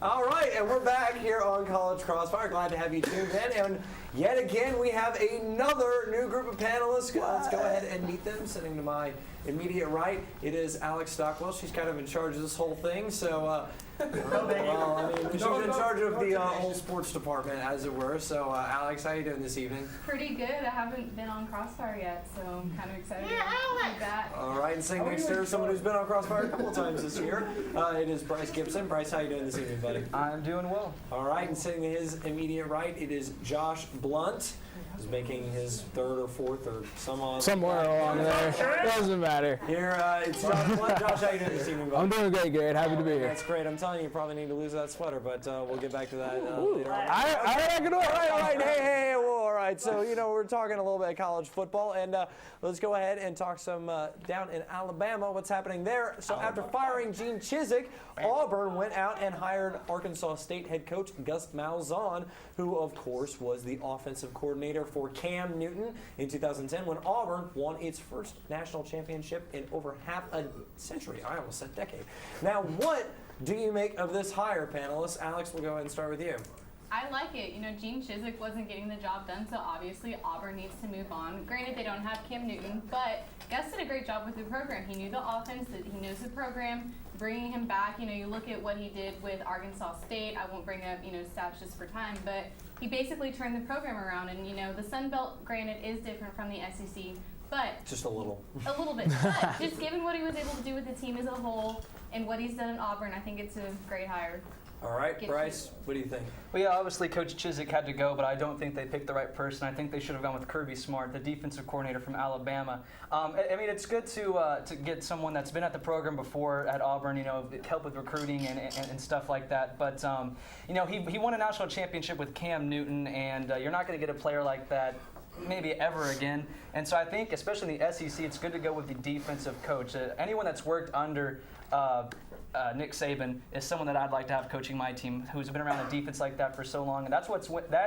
All right, and we're back here on College Crossfire. Glad to have you tuned in. And yet again, we have another new group of panelists. Let's go ahead and meet them. Sitting to my immediate right, it is Alex Stockwell. She's kind of in charge of this whole thing. So, well, I mean, she's in charge of the whole sports department, as it were. So, Alex, how you doing this evening? Pretty good. I haven't been on Crossfire yet, so I'm kind of excited to be back. All right, and sitting next to her, someone who's been on Crossfire a couple of times this year, it is Bryce Gibson. Bryce, how you doing this evening, buddy? I'm doing well. All right, and sitting to his immediate right, it is Josh Blunt. He's making his third or fourth or somewhere along there. Doesn't matter. Here, it's Josh Blunt. Josh, how you doing this evening, buddy? I'm doing great, Garrett. Happy to be here. That's great. I'm telling you, you probably need to lose that sweater, but we'll get back to that later on. I can do it. All right. Hey, well, all right. So, we're talking a little bit of college football, and let's go ahead and talk some down in Alabama, what's happening there. So after firing Gene Chizik, Auburn went out and hired Arkansas State head coach Gus Malzahn, who, of course, was the offensive coordinator for Cam Newton in 2010 when Auburn won its first national championship in over half a century. I almost said decade. Now, what do you make of this hire, panelists? Alex, we'll go ahead and start with you. I like it. Gene Chizik wasn't getting the job done, so obviously Auburn needs to move on. Granted, they don't have Cam Newton, but Gus did a great job with the program. He knew the offense, he knows the program. Bringing him back, you look at what he did with Arkansas State. I won't bring up, stats just for time, but he basically turned the program around. And, the Sun Belt, granted, is different from the SEC, but just a little bit. But just given what he was able to do with the team as a whole and what he's done in Auburn, I think it's a great hire. All right, Bryce, what do you think? Well, yeah, obviously Coach Chizik had to go, but I don't think they picked the right person. I think they should have gone with Kirby Smart, the defensive coordinator from Alabama. I mean, it's good to get someone that's been at the program before at Auburn, help with recruiting and stuff like that. But, he won a national championship with Cam Newton, and you're not going to get a player like that maybe ever again. And so I think, especially in the SEC, it's good to go with the defensive coach. Anyone that's worked under Nick Saban is someone that I'd like to have coaching my team, who's been around the defense like that for so long, and that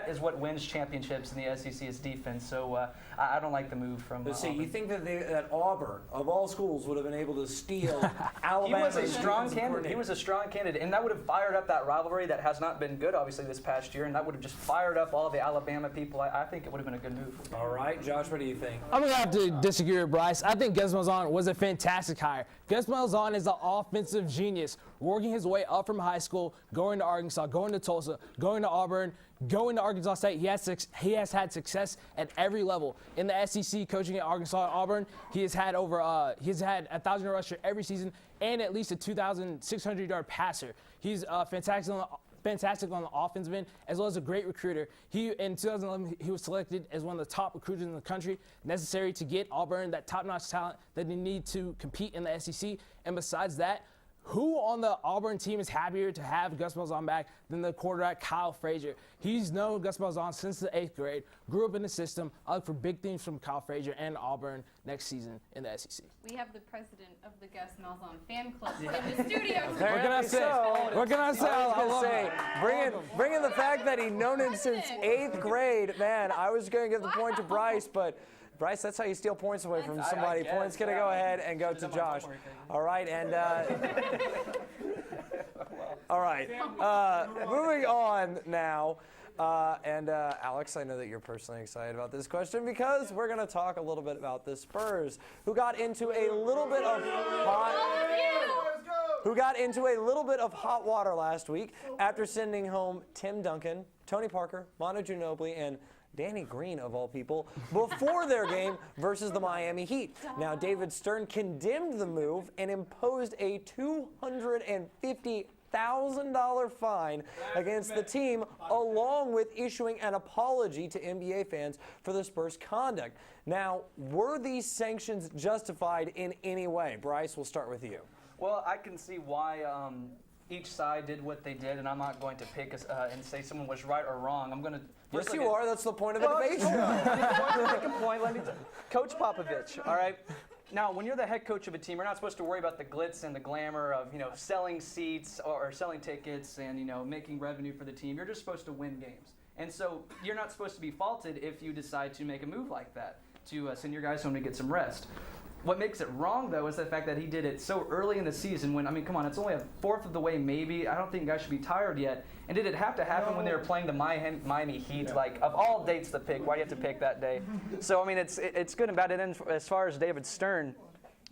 is what wins championships in the SEC is defense. So I don't like the move from. Let's see, you think that Auburn, of all schools, would have been able to steal Alabama? He was a strong candidate. He was a strong candidate, and that would have fired up that rivalry that has not been good, obviously, this past year, and that would have just fired up all the Alabama people. I think it would have been a good move. All right, Josh, what do you think? I'm going to have to disagree with Bryce. I think Gus Malzahn was a fantastic hire. Gus Malzahn is an offensive genius, working his way up from high school, going to Arkansas, going to Tulsa, going to Auburn, going to Arkansas State. He has had success at every level. In the SEC, coaching at Arkansas and Auburn, he has had 1,000 rusher every season and at least a 2,600-yard passer. He's fantastic on the offensive end, as well as a great recruiter. In 2011, he was selected as one of the top recruiters in the country, necessary to get Auburn that top-notch talent that they need to compete in the SEC. And besides that, who on the Auburn team is happier to have Gus Malzahn back than the quarterback Kyle Frazier? He's known Gus Malzahn since the 8th grade, grew up in the system. I look for big things from Kyle Frazier and Auburn next season in the SEC. We have the president of the Gus Malzahn fan club in the studio. What can I say? What can I say? I was going to say, bringing the fact that he's known him since 8th grade, man, I was going to give the point to Bryce, but Bryce, that's how you steal points away from somebody. Points going to go ahead and go to Josh. All right, and all right, moving on now. And Alex, I know that you're personally excited about this question because we're going to talk a little bit about the Spurs, who got into a little bit of hot water last week after sending home Tim Duncan, Tony Parker, Manu Ginobili, and Danny Green, of all people, before their game versus the Miami Heat. Now, David Stern condemned the move and imposed a $250,000 fine against the team, along with issuing an apology to NBA fans for the Spurs' conduct. Now, were these sanctions justified in any way? Bryce, we'll start with you. Well, I can see why each side did what they did, and I'm not going to pick and say someone was right or wrong. I'm going to. Yes, you are. That's the point of the debate show. Coach Popovich, all right? Now, when you're the head coach of a team, you're not supposed to worry about the glitz and the glamour of, selling seats or selling tickets and, making revenue for the team. You're just supposed to win games. And so you're not supposed to be faulted if you decide to make a move like that, to send your guys home to get some rest. What makes it wrong, though, is the fact that he did it so early in the season when, I mean, come on, it's only a fourth of the way maybe. I don't think guys should be tired yet. And did it have to happen when they were playing the Miami Heat? Like, of all dates to pick, why do you have to pick that day? So, I mean, it's good and bad. And then as far as David Stern,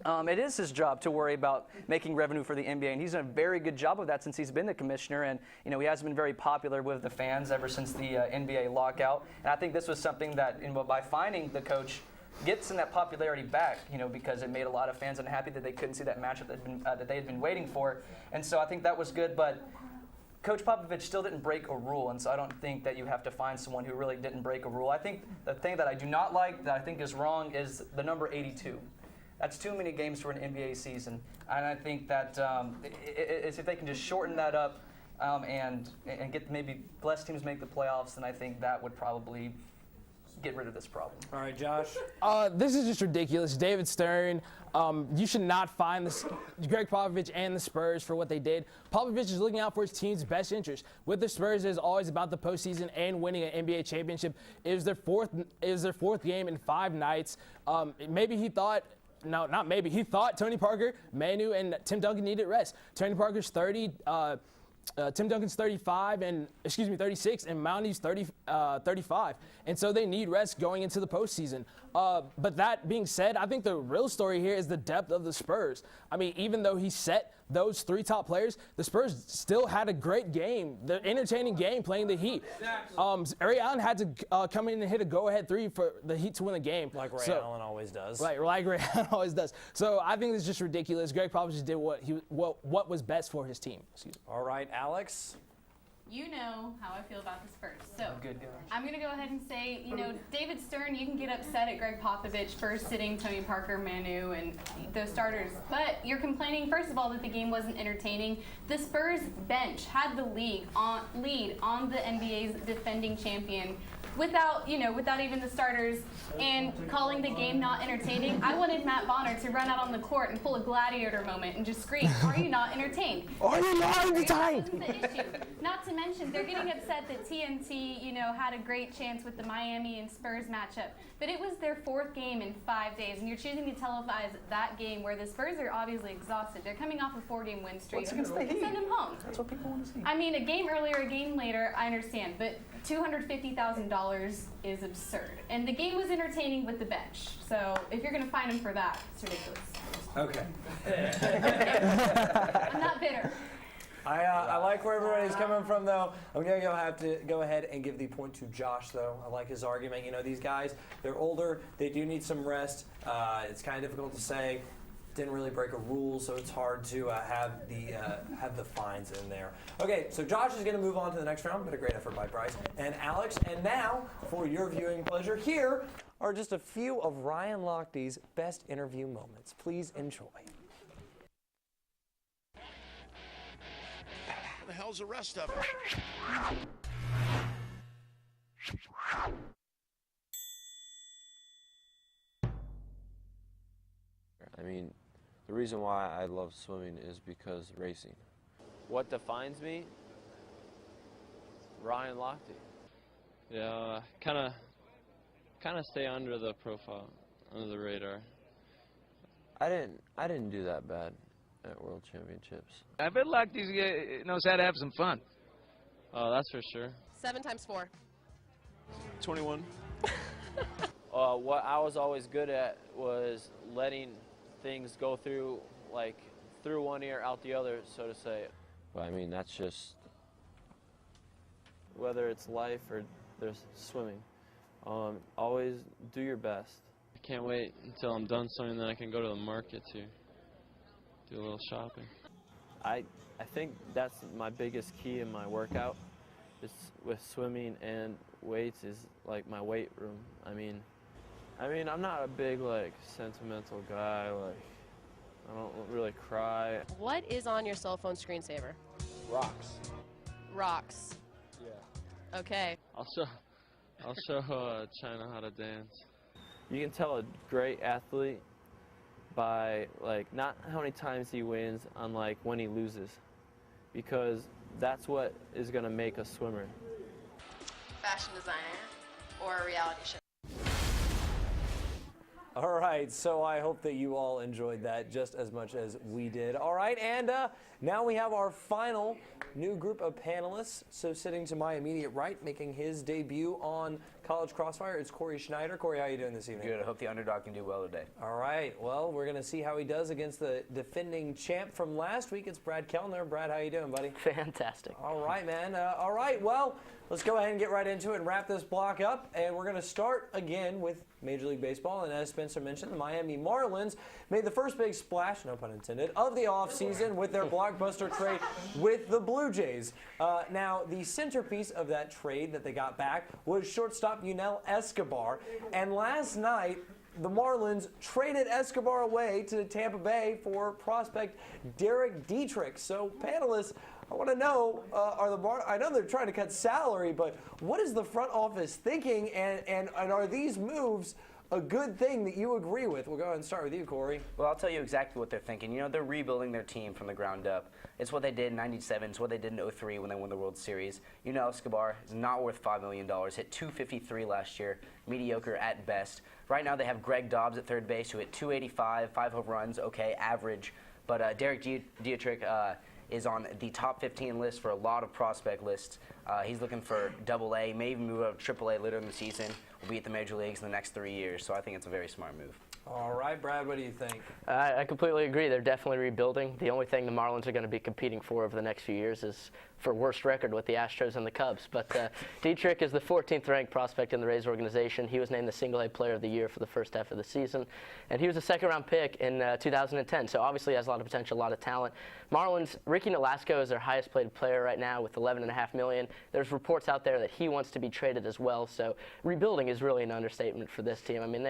it is his job to worry about making revenue for the NBA, and he's done a very good job of that since he's been the commissioner. And he hasn't been very popular with the fans ever since the NBA lockout. And I think this was something that, by finding the coach, gets in that popularity back, because it made a lot of fans unhappy that they couldn't see that matchup that they had been waiting for. And so I think that was good, but Coach Popovich still didn't break a rule, and so I don't think that you have to find someone who really didn't break a rule. I think the thing that I do not like, that I think is wrong, is the number 82. That's too many games for an NBA season, and I think that if they can just shorten that up and get maybe less teams make the playoffs, then I think that would probably get rid of this problem. All right, Josh. This is just ridiculous. David Stern, you should not find Greg Popovich and the Spurs for what they did. Popovich is looking out for his team's best interest. With the Spurs, it is always about the postseason and winning an NBA championship. It was their fourth game in 5 nights. Maybe he thought. No, not maybe. He thought Tony Parker, Manu, and Tim Duncan needed rest. Tony Parker's 30. Tim Duncan's 36, and Manu's 35. And so they need rest going into the postseason. But that being said, I think the real story here is the depth of the Spurs. I mean, even though he set those 3 top players, the Spurs still had a great game, the entertaining game playing the Heat. Ray Allen had to come in and hit a go-ahead 3 for the Heat to win the game. Like Ray Allen always does. Right, like Ray Allen always does. So I think it's just ridiculous. Greg Popovich did what was best for his team. Excuse me. All right, Alex. You know how I feel about the Spurs. So Good. I'm going to go ahead and say, David Stern, you can get upset at Greg Popovich for sitting Tony Parker, Manu, and those starters. But you're complaining, first of all, that the game wasn't entertaining. The Spurs bench had the lead on the NBA's defending champion without even the starters, and calling the game not entertaining. I wanted Matt Bonner to run out on the court and pull a gladiator moment and just scream, "Are you not entertained?" Are you not entertained? That wasn't the issue. Not to mention, they're getting upset that TNT, had a great chance with the Miami and Spurs matchup. But it was their 4th game in 5 days, and you're choosing to televise that game where the Spurs are obviously exhausted. They're coming off a 4-game win streak. What's against the Heat? Send them home. That's what people want to see. I mean, a game earlier, a game later, I understand, but $250,000 is absurd. And the game was entertaining with the bench. So if you're going to fine him for that, it's ridiculous. Okay. I'm not bitter. I like where everybody's coming from, though. I'm going to have to go ahead and give the point to Josh, though. I like his argument. These guys, they're older. They do need some rest. It's kind of difficult to say. Didn't really break a rule, so it's hard to have the fines in there. Okay, so Josh is going to move on to the next round, but a great effort by Bryce and Alex. And now, for your viewing pleasure, here are just a few of Ryan Lochte's best interview moments. Please enjoy. What the hell's the rest of it? I mean, the reason why I love swimming is because racing. What defines me? Ryan Lochte. Yeah, kind of stay under the profile, under the radar. I didn't do that bad at World Championships. I bet Lochte knows how to have some fun. Oh, that's for sure. 7 times 4. 21. What I was always good at was letting things go through one ear, out the other, so to say. But I mean, that's just whether it's life or there's swimming. Always do your best. I can't wait until I'm done swimming, then I can go to the market to do a little shopping. I think that's my biggest key in my workout, is with swimming and weights, is like my weight room. I mean, I'm not a big sentimental guy. I don't really cry. What is on your cell phone screensaver? Rocks. Rocks. Yeah. Okay. I'll show China how to dance. You can tell a great athlete by not how many times he wins, on when he loses, because that's what is going to make a swimmer. Fashion designer or a reality show? All right, so I hope that you all enjoyed that just as much as we did. All right, and now we have our final new group of panelists. So sitting to my immediate right, making his debut on College Crossfire, it's Corey Schneider. Corey, how are you doing this evening? Good. I hope the underdog can do well today. All right, well, we're going to see how he does against the defending champ from last week. It's Brad Kellner. Brad, how you doing, buddy? Fantastic. All right, man. All right, well, let's go ahead and get right into it and wrap this block up. And we're going to start again with Major League Baseball. And as Spencer mentioned, the Miami Marlins made the first big splash, no pun intended, of the offseason with their blockbuster trade with the Blue Jays. Now, the centerpiece of that trade that they got back was shortstop Yunel Escobar. And last night, the Marlins traded Escobar away to Tampa Bay for prospect Derek Dietrich. So, panelists, I want to know, I know they're trying to cut salary, but what is the front office thinking, and are these moves a good thing that you agree with? We'll go ahead and start with you, Corey. Well, I'll tell you exactly what they're thinking. You know, they're rebuilding their team from the ground up. It's what they did in '97. It's what they did in '03 when they won the World Series. You know, Escobar is not worth $5 million. Hit .253 last year, mediocre at best. Right now they have Greg Dobbs at third base, who hit .285, 5 home runs, okay, average. But Derek Dietrich is on the top 15 list for a lot of prospect lists. He's looking for AA, may even move up to AAA later in the season. Will be at the major leagues in the next 3 years, so I think it's a very smart move. All right, Brad, what do you think? I completely agree. They're definitely rebuilding. The only thing the Marlins are going to be competing for over the next few years is for worst record with the Astros and the Cubs. But Dietrich is the 14th ranked prospect in the Rays organization. He was named the single-A player of the year for the first half of the season. And he was a second-round pick in 2010, so obviously has a lot of potential, a lot of talent. Marlins, Ricky Nolasco is their highest paid player right now with $11.5 million. There's reports out there that he wants to be traded as well, so rebuilding is really an understatement for this team. I mean,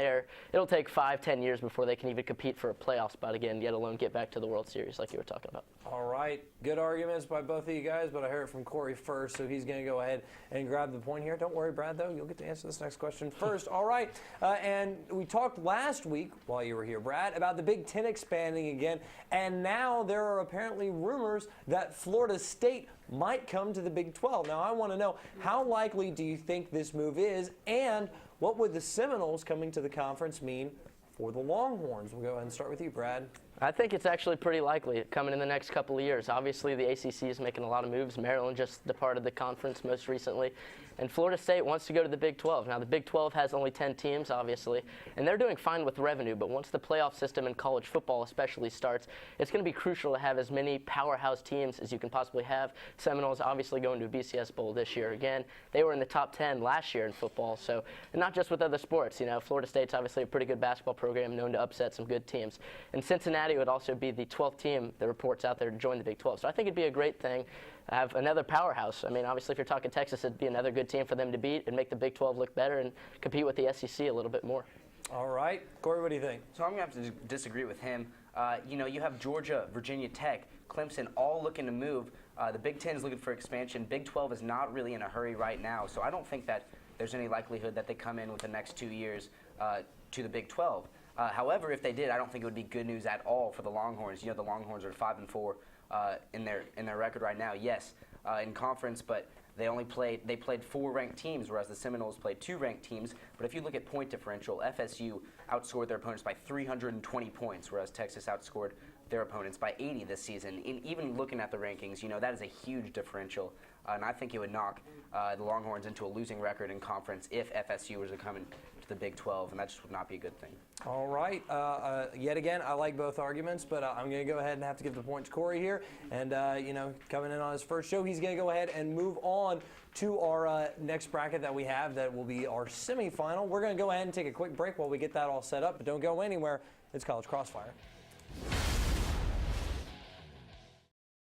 it'll take 5-10 years before they can even compete for a playoff spot again, yet alone get back to the World Series like you were talking about. All right, good arguments by both of you guys, but I heard it from Corey first, so he's going to go ahead and grab the point here. Don't worry, Brad, though. You'll get to answer this next question first. All right, and we talked last week, while you were here, Brad, about the Big Ten expanding again, and now there are apparently rumors that Florida State might come to the Big 12. Now, I want to know, how likely do you think this move is, and what would the Seminoles coming to the conference mean for the Longhorns? We'll go ahead and start with you, Brad. I think it's actually pretty likely coming in the next couple of years. Obviously, the ACC is making a lot of moves. Maryland just departed the conference most recently. And Florida State wants to go to the Big 12. Now, the Big 12 has only 10 teams, obviously, and they're doing fine with revenue. But once the playoff system in college football especially starts, it's going to be crucial to have as many powerhouse teams as you can possibly have. Seminoles obviously going to a BCS Bowl this year again. They were in the top 10 last year in football, so and not just with other sports. You know, Florida State's obviously a pretty good basketball program known to upset some good teams. And Cincinnati would also be the 12th team, the reports out there, to join the Big 12. So I think it'd be a great thing to have another powerhouse. I mean, obviously, if you're talking Texas, it'd be another good team for them to beat and make the Big 12 look better and compete with the SEC a little bit more. All right. Corey, what do you think? So I'm going to have to disagree with him. You know, you have Georgia, Virginia Tech, Clemson all looking to move. The Big Ten is looking for expansion. Big 12 is not really in a hurry right now, so I don't think that there's any likelihood that they come in with the next 2 years to the Big 12. However, if they did, I don't think it would be good news at all for the Longhorns. You know, the Longhorns are 5-4 in their record right now. Yes, in conference, but they played 4 ranked teams, whereas the Seminoles played 2 ranked teams. But if you look at point differential, FSU outscored their opponents by 320 points, whereas Texas outscored their opponents by 80 this season. Even looking at the rankings, you know, that is a huge differential, and I think it would knock the Longhorns into a losing record in conference if FSU was to come into the Big 12, and that just would not be a good thing. All right. Yet again, I like both arguments, but I'm going to go ahead and have to give the point to Corey here. And, you know, coming in on his first show, he's going to go ahead and move on to our next bracket that we have that will be our semifinal. We're going to go ahead and take a quick break while we get that all set up, but don't go anywhere. It's College Crossfire.